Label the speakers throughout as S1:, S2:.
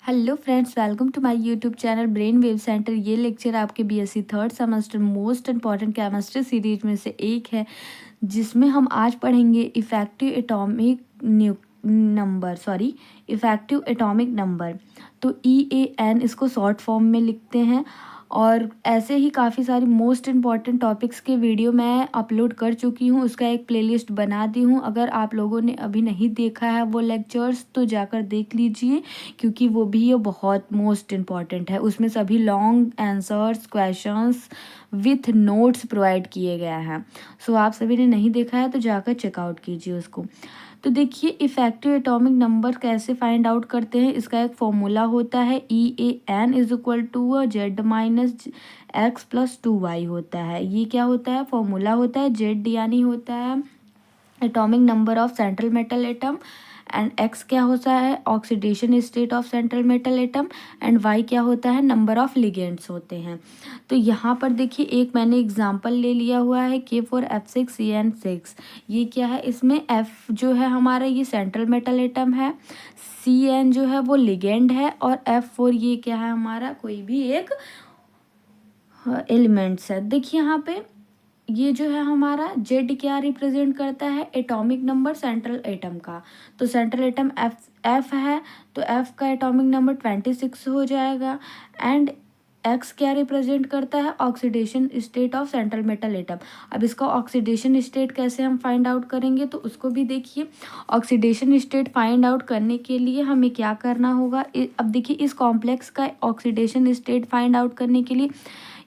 S1: Hello friends, welcome to my YouTube channel brain wave centre. ये lecture आपके BSc third semester most important chemistry series में से एक है, जिसमें हम आज पढ़ेंगे इफेक्टिव एटॉमिक नंबर। तो EAN इसको शॉर्ट फॉर्म में लिखते हैं। और ऐसे ही काफ़ी सारी मोस्ट इम्पॉर्टेंट टॉपिक्स के वीडियो मैं अपलोड कर चुकी हूँ, उसका एक प्लेलिस्ट बना दी हूँ। अगर आप लोगों ने अभी नहीं देखा है वो लेक्चर्स तो जाकर देख लीजिए, क्योंकि वो भी ये बहुत मोस्ट इम्पॉर्टेंट है। उसमें सभी long answers questions with notes provide किए गए हैं। सो आप सभी ने नहीं देखा है तो जाकर चेकआउट कीजिए उसको। तो देखिए, इफेक्टिव एटॉमिक नंबर कैसे फाइंड आउट करते हैं। इसका एक फॉर्मूला होता है EAN = Z - X+2Y होता है। ये क्या होता है? फॉर्मूला होता है। Z यानी होता है atomic number of central metal atom, and X क्या होता है? Oxidation state of central metal atom, and Y क्या होता है? नंबर ऑफ लिगेंड्स होते हैं। तो यहाँ पर देखिए, एक मैंने एग्जांपल ले लिया हुआ है K4F6CN6। ये क्या है? इसमें F जो है हमारा ये सेंट्रल मेटल एटम है, CN जो है वो लिगेंड है, और F4 ये क्या है? हमारा कोई भी एक एलिमेंट्स है। देखिए यहाँ पे ये जो है हमारा जेड क्या रिप्रेजेंट करता है? एटॉमिक नंबर सेंट्रल एटम का। तो सेंट्रल एटम एफ है, तो एफ का एटॉमिक नंबर 26 हो जाएगा। एंड एक्स क्या रिप्रेजेंट करता है? Oxidation state of central metal atom. अब इसका ऑक्सीडेशन स्टेट कैसे हम फाइंड आउट करेंगे, तो उसको भी देखिए। ऑक्सीडेशन स्टेट फाइंड आउट करने के लिए हमें क्या करना होगा? अब देखिए, इस कॉम्प्लेक्स का ऑक्सीडेशन स्टेट फाइंड आउट करने के लिए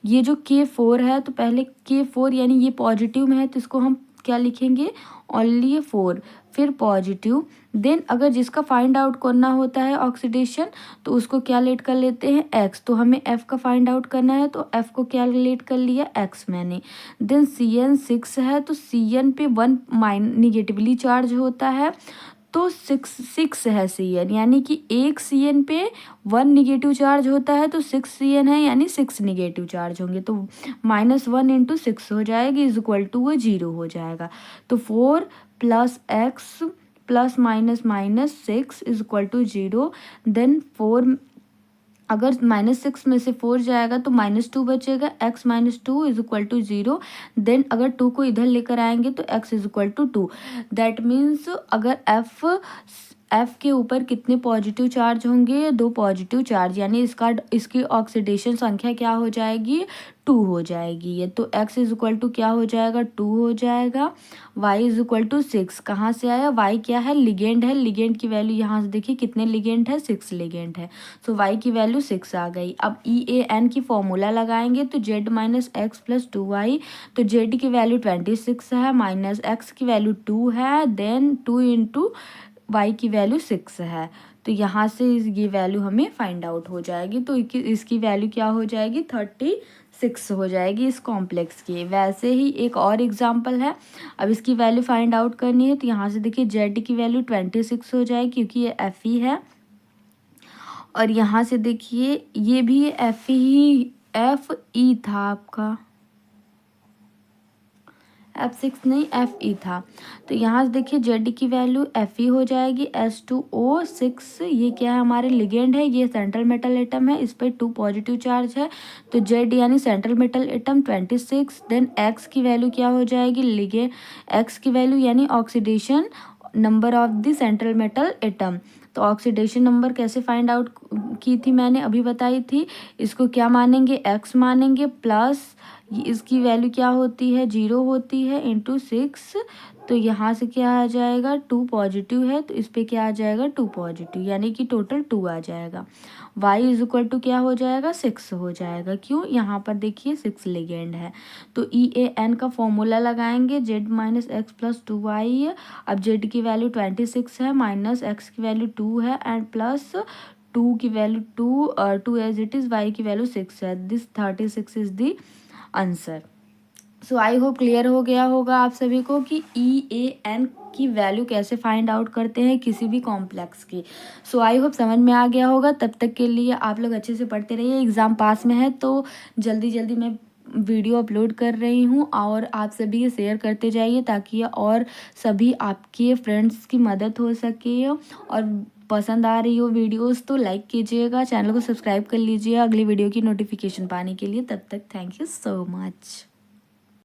S1: ये जो K4 है, तो पहले K4 यानी ये पॉजिटिव में है, तो इसको हम क्या लिखेंगे? ओनली 4, फिर पॉजिटिव। देन अगर जिसका फाइंड आउट करना होता है ऑक्सीडेशन, तो उसको क्या लेट कर लेते हैं? X। तो हमें F का फाइंड आउट करना है, तो F को क्या लेट कर लिया? X मैंने। देन CN6 है, तो CN पे 1 निगेटिवली चार्ज होता है, तो 6 है CN, यानी कि एक CN पे 1 निगेटिव चार्ज होता है, तो 6 CN है, यानी 6 निगेटिव चार्ज होंगे। तो -1 × 6 हो जाएगी = वो 0 हो जाएगा। तो 4 + X + -6 = 0। देन 4, अगर -6 में से 4 जाएगा तो -2 बचेगा। X - 2 = 0। देन अगर 2 को इधर लेकर आएंगे तो X = 2। दैट मीन्स अगर F के ऊपर कितने पॉजिटिव चार्ज होंगे? 2 पॉजिटिव चार्ज, यानी इसकी ऑक्सीडेशन संख्या क्या हो जाएगी? 2 हो जाएगी। ये तो X = क्या हो जाएगा? 2 हो जाएगा। Y = 6 कहाँ से आया? Y क्या है? लिगेंड है। लिगेंड की वैल्यू यहाँ से देखिए कितने लिगेंड है? 6 लिगेंड है। सो Y की वैल्यू 6 आ गई। अब EAN की फॉर्मूला लगाएंगे, तो Z - X+2Y। तो Z की वैल्यू 26 है, माइनस X की वैल्यू 2 है, देन 2 × Y की वैल्यू 6 है। तो यहाँ से ये वैल्यू हमें फाइंड आउट हो जाएगी। तो इसकी वैल्यू क्या हो जाएगी? 36 हो जाएगी इस कॉम्प्लेक्स की। वैसे ही एक और एग्जांपल है। अब इसकी वैल्यू फाइंड आउट करनी है, तो यहाँ से देखिए Z की वैल्यू 26 हो जाएगी, क्योंकि ये Fe है। और यहाँ से देखिए ये भी FE था आपका, F6 नहीं, FE था। तो यहाँ से देखिए Z की वैल्यू Fe हो जाएगी। H2O6 ये क्या है? हमारे लिगेंड है। ये सेंट्रल मेटल एटम है, इस पर 2 पॉजिटिव चार्ज है, तो Z यानी central metal atom 26। Then X की वैल्यू क्या हो जाएगी? लिगेंड X की वैल्यू यानी oxidation number of the central metal atom. तो ऑक्सीडेशन नंबर कैसे फाइंड आउट की थी? मैंने अभी बताई थी। इसको क्या मानेंगे? X मानेंगे, प्लस इसकी वैल्यू क्या होती है? 0 होती है, × 6। तो यहाँ से क्या आ जाएगा? 2 पॉजिटिव है, तो इस पे क्या आ जाएगा? 2 पॉजिटिव, यानी कि टोटल 2 आ जाएगा। Y = क्या हो जाएगा? 6 हो जाएगा। क्यों? यहाँ पर देखिए 6 लिगेंड है। तो EAN का फॉर्मूला लगाएंगे, Z - X+2Y। अब Z की वैल्यू 26 है, माइनस X की वैल्यू 2 है, एंड प्लस 2 की value 2 as it is. Y की वैल्यू 6 है। This 36 is the answer. So I hope clear हो गया होगा आप सभी को कि EAN की वैल्यू कैसे फाइंड आउट करते हैं किसी भी कॉम्प्लेक्स की। सो आई होप समझ में आ गया होगा। तब तक के लिए आप लोग अच्छे से पढ़ते रहिए। एग्ज़ाम पास में है, तो जल्दी जल्दी मैं वीडियो अपलोड कर रही हूँ, और आप सभी ये शेयर करते जाइए, ताकि और सभी आपके फ्रेंड्स की मदद हो सके। और पसंद आ रही हो वीडियोस तो लाइक कीजिएगा, चैनल को सब्सक्राइब कर लीजिए अगली वीडियो की नोटिफिकेशन पाने के लिए। तब तक थैंक यू सो मच।